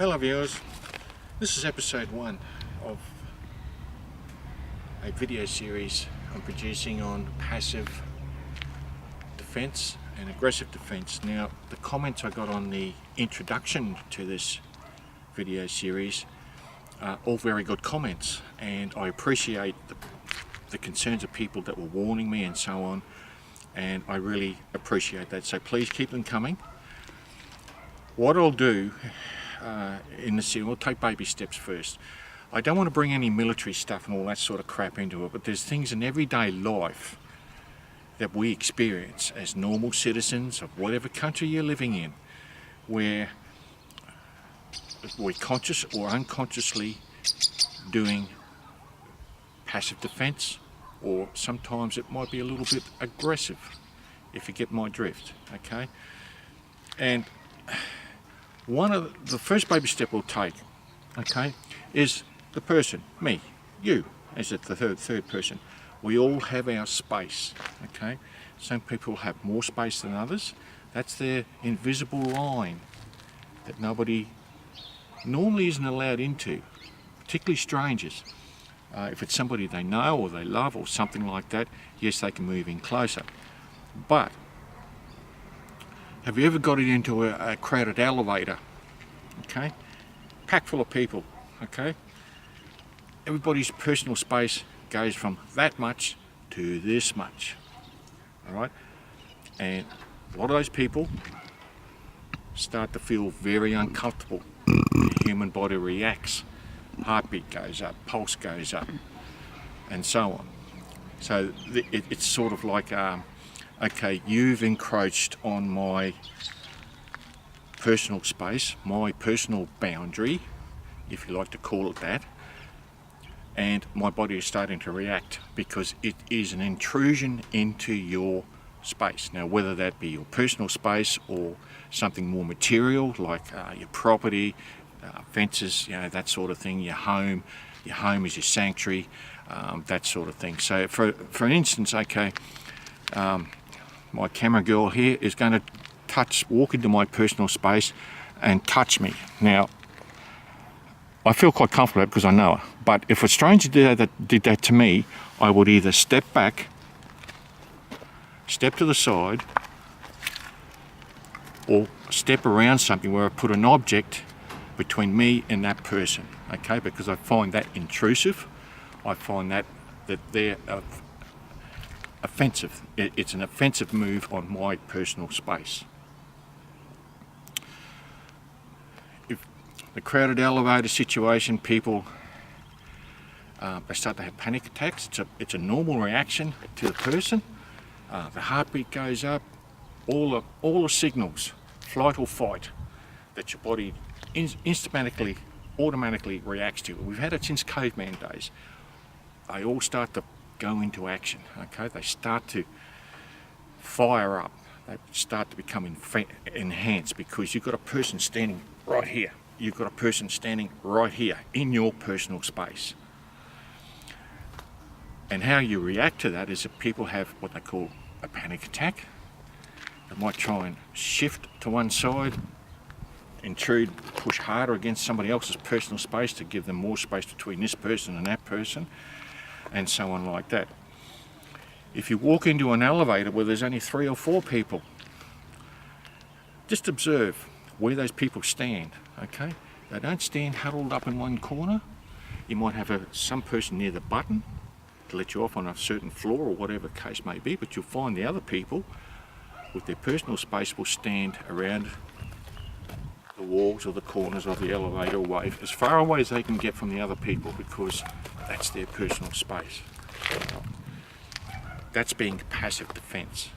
Hello viewers, this is episode 1 of a video series I'm producing on passive defense and aggressive defense. Now, the comments I got on the introduction to this video series are all very good comments, and I appreciate the concerns of people that were warning me and so on, and I really appreciate that, so please keep them coming. What I'll do in the series, we'll take baby steps first. I don't want to bring any military stuff and all that sort of crap into it, but there's things in everyday life that we experience as normal citizens of whatever country you're living in, where we're conscious or unconsciously doing passive defense, or sometimes it might be a little bit aggressive, if you get my drift, okay? And one of the first baby step we'll take, okay, is the person, me, you, as the third person. We all have our space, okay? Some people have more space than others. That's their invisible line that nobody normally isn't allowed into, particularly strangers. If it's somebody they know or they love or something like that, yes, they can move in closer. But have you ever got into a crowded elevator, okay, packed full of people, okay? Everybody's personal space goes from that much to this much, all right? And a lot of those people start to feel very uncomfortable. The human body reacts, heartbeat goes up, pulse goes up, and so on. So it's sort of like, okay, you've encroached on my personal space, my personal boundary, if you like to call it that, and my body is starting to react because it is an intrusion into your space. Now, whether that be your personal space or something more material like your property, fences, you know, that sort of thing, your home is your sanctuary, that sort of thing. So for instance, okay, my camera girl here is going to walk into my personal space and touch me. Now, I feel quite comfortable because I know her, but if a stranger did that to me, I would either step back, step to the side, or step around something where I put an object between me and that person, okay, because I find that intrusive. I find that they're offensive. It's an offensive move on my personal space. If the crowded elevator situation, people they start to have panic attacks. It's a normal reaction to the person. The heartbeat goes up. All the signals, flight or fight, that your body automatically reacts to. We've had it since caveman days. They all start to go into action, okay? They start to fire up. They start to become enhanced because you've got a person standing right here. You've got a person standing right here in your personal space. And how you react to that is that people have what they call a panic attack. They might try and shift to one side, intrude, push harder against somebody else's personal space to give them more space between this person and that person, and so on like that. If you walk into an elevator where there's only 3 or 4 people, just observe where those people stand, okay? They don't stand huddled up in one corner. You might have some person near the button to let you off on a certain floor or whatever the case may be, but you'll find the other people with their personal space will stand around the walls or the corners of the elevator away, as far away as they can get from the other people, because that's their personal space. That's being passive defense.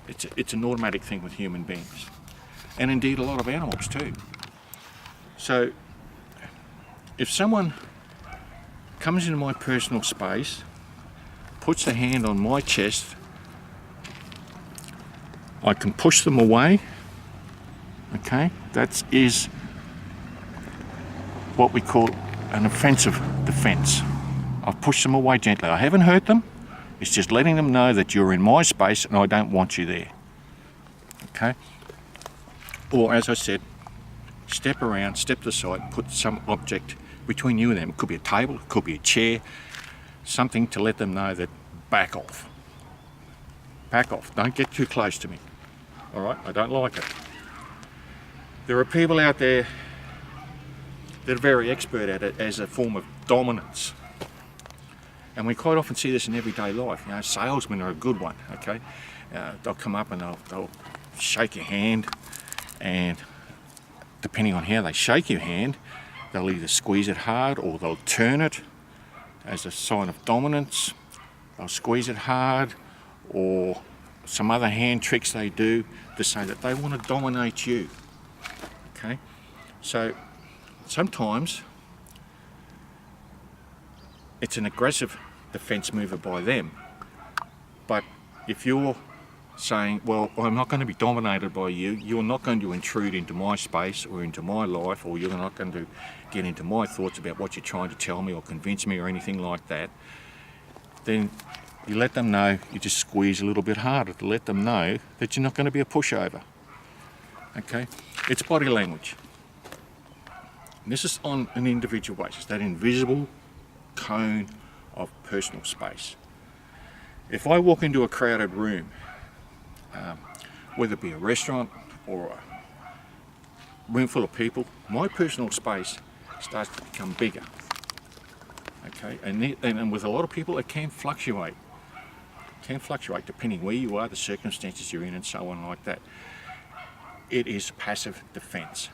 It's an automatic thing with human beings, and indeed a lot of animals too. So if someone comes into my personal space, puts their hand on my chest, I can push them away, okay? That is what we call an offensive defense. I've pushed them away gently. I haven't hurt them. It's just letting them know that you're in my space and I don't want you there, okay? Or, as I said, step around, step to the side, put some object between you and them. It could be a table, it could be a chair, something to let them know that back off. Back off, don't get too close to me. All right, I don't like it. There are people out there that are very expert at it as a form of dominance. And we quite often see this in everyday life. You know, salesmen are a good one, okay? They'll come up and they'll shake your hand, and depending on how they shake your hand, they'll either squeeze it hard or they'll turn it as a sign of dominance. They'll squeeze it hard, or some other hand tricks they do to say that they want to dominate you. Okay? So sometimes it's an aggressive defense mover by them. But if you're saying, well, I'm not going to be dominated by you, you're not going to intrude into my space or into my life, or you're not going to get into my thoughts about what you're trying to tell me or convince me or anything like that, then you let them know, you just squeeze a little bit harder to let them know that you're not going to be a pushover. Okay? It's body language. And this is on an individual basis, that invisible cone of personal space. If I walk into a crowded room, whether it be a restaurant or a room full of people, my personal space starts to become bigger. Okay, and with a lot of people, it can fluctuate. It can fluctuate depending where you are, the circumstances you're in, and so on like that. It is passive defense.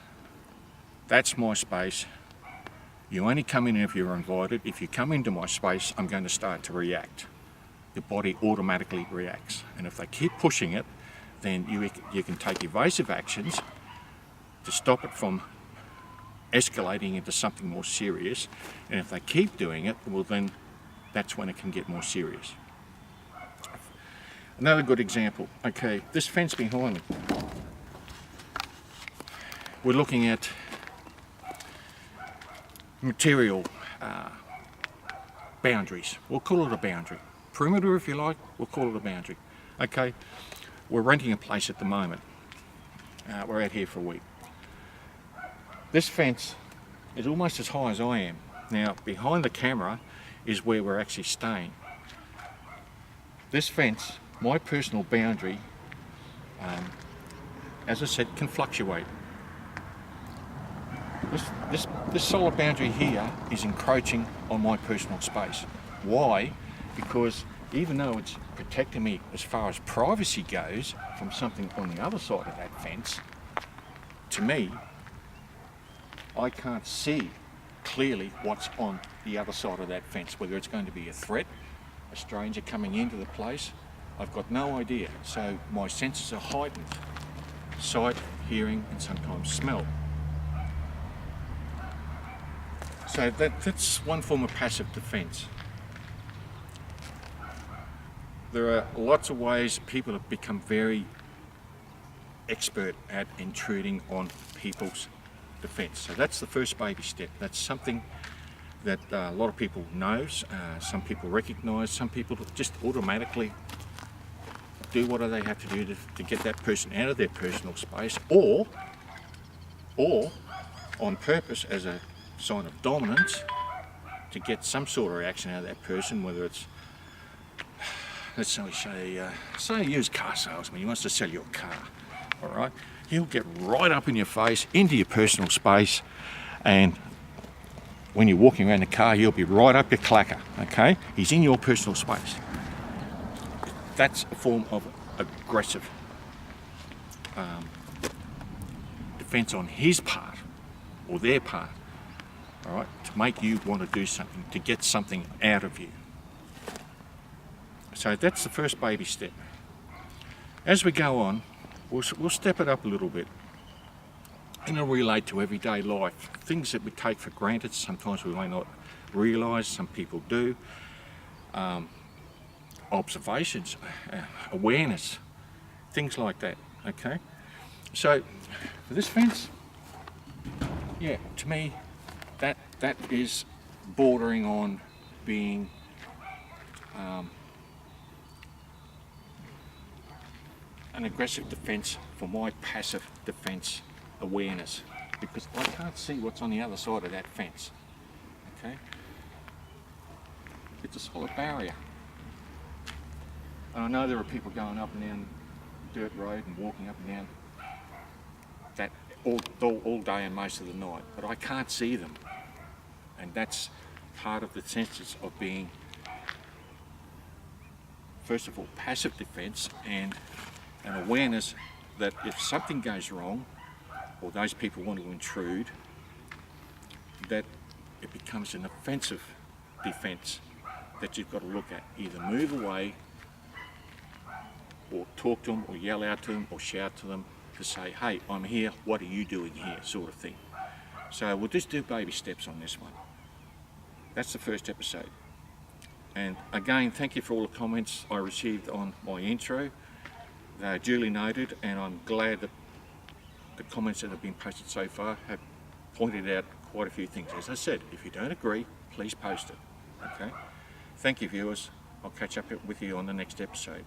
That's my space. You only come in if you're invited. If you come into my space, I'm going to start to react. Your body automatically reacts. And if they keep pushing it, then you can take evasive actions to stop it from escalating into something more serious. And if they keep doing it, well then that's when it can get more serious. Another good example, okay, this fence behind me. We're looking at material boundaries. We'll call it a boundary. Perimeter, if you like, we'll call it a boundary. Okay, we're renting a place at the moment. We're out here for a week. This fence is almost as high as I am. Now, behind the camera is where we're actually staying. This fence, my personal boundary, as I said, can fluctuate. This solid boundary here is encroaching on my personal space. Why? Because even though it's protecting me as far as privacy goes from something on the other side of that fence, to me, I can't see clearly what's on the other side of that fence, whether it's going to be a threat, a stranger coming into the place. I've got no idea. So my senses are heightened. Sight, hearing, and sometimes smell. So that's one form of passive defense. There are lots of ways people have become very expert at intruding on people's defense. So that's the first baby step. That's something that a lot of people know, some people recognize, some people just automatically do what they have to do to get that person out of their personal space, or on purpose as a sign of dominance to get some sort of reaction out of that person, whether it's, let's say a used car salesman, he wants to sell you a car, all right? He'll get right up in your face, into your personal space, and when you're walking around the car, he'll be right up your clacker, okay? He's in your personal space. That's a form of aggressive defense on his part, or their part, all right, to make you want to do something, to get something out of you. So that's the first baby step. As we go on, we'll step it up a little bit, and it'll relate to everyday life. Things that we take for granted, sometimes we may not realise, some people do. Observations, awareness, things like that, okay? So, for this fence, yeah, to me, that is bordering on being an aggressive defense for my passive defense awareness. because I can't see what's on the other side of that fence. Okay? It's a solid barrier. And I know there are people going up and down dirt road and walking up and down that all day and most of the night, but I can't see them. And that's part of the senses of being, first of all, passive defense, and an awareness that if something goes wrong or those people want to intrude, that it becomes an offensive defense that you've got to look at. Either move away or talk to them or yell out to them or shout to them to say, hey, I'm here, what are you doing here, sort of thing. So we'll just do baby steps on this one. That's the first episode. And again, thank you for all the comments I received on my intro. They're duly noted, and I'm glad that the comments that have been posted so far have pointed out quite a few things. As I said, if you don't agree, please post it. Okay? Thank you, viewers. I'll catch up with you on the next episode.